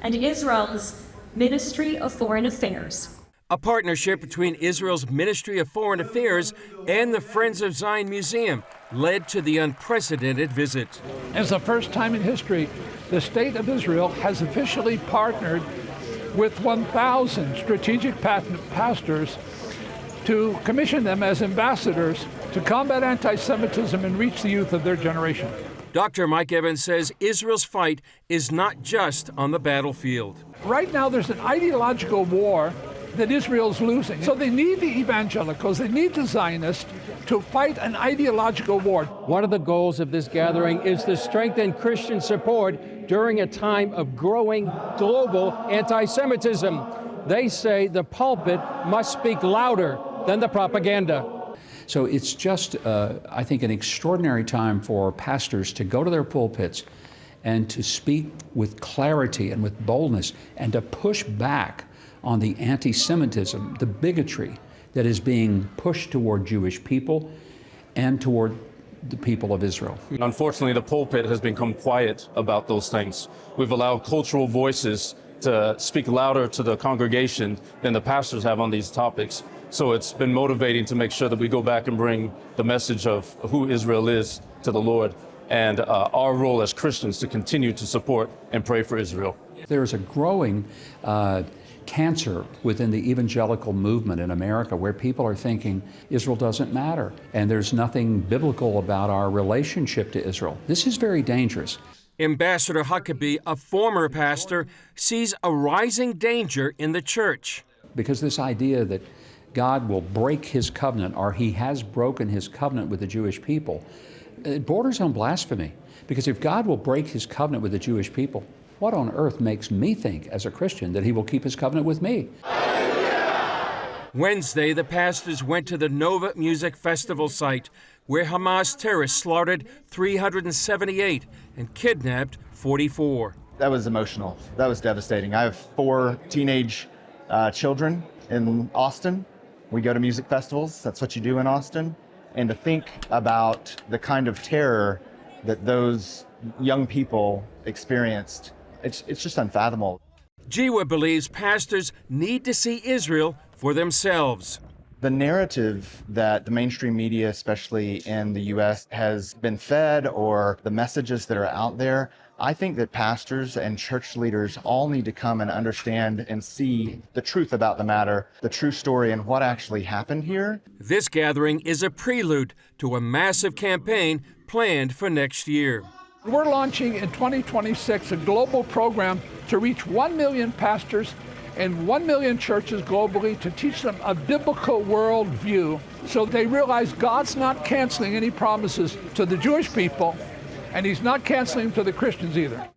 and Israel's Ministry of Foreign Affairs. A partnership between Israel's Ministry of Foreign Affairs and the Friends of Zion Museum led to the unprecedented visit. It's the first time in history the State of Israel has officially partnered with 1,000 strategic pastors to commission them as ambassadors to combat anti-Semitism and reach the youth of their generation. Dr. Mike Evans says Israel's fight is not just on the battlefield. Right now there's an ideological war that Israel's losing. So they need the evangelicals, they need the Zionists to fight an ideological war. One of the goals of this gathering is to strengthen Christian support during a time of growing global anti-Semitism. They say the pulpit must speak louder than the propaganda. So it's just, I think, an extraordinary time for pastors to go to their pulpits and to speak with clarity and with boldness and to push back on the anti-Semitism, the bigotry that is being pushed toward Jewish people and toward the people of Israel. Unfortunately, the pulpit has become quiet about those things. We've allowed cultural voices to speak louder to the congregation than the pastors have on these topics. So it's been motivating to make sure that we go back and bring the message of who Israel is to the Lord and our role as Christians to continue to support and pray for Israel. There is a growing cancer within the evangelical movement in America where people are thinking Israel doesn't matter and there's nothing biblical about our relationship to Israel. This is very dangerous. Ambassador Huckabee, a former pastor, sees a rising danger in the church. Because this idea that God will break his covenant, or he has broken his covenant with the Jewish people, it borders on blasphemy. Because if God will break his covenant with the Jewish people, what on earth makes me think as a Christian that he will keep his covenant with me? Wednesday, the pastors went to the Nova Music Festival site where Hamas terrorists slaughtered 378 and kidnapped 44. That was emotional. That was devastating. I have 4 teenage children in Austin. We go to music festivals. That's what you do in Austin. And to think about the kind of terror that those young people experienced, it's just unfathomable. Jiwa believes pastors need to see Israel for themselves. The narrative that the mainstream media, especially in the U.S., has been fed, or the messages that are out there, I think that pastors and church leaders all need to come and understand and see the truth about the matter, the true story, and what actually happened here. This gathering is a prelude to a massive campaign planned for next year. We're launching in 2026 a global program to reach 1 million pastors and 1 million churches globally to teach them a biblical worldview so they realize God's not canceling any promises to the Jewish people, and he's not canceling them to the Christians either.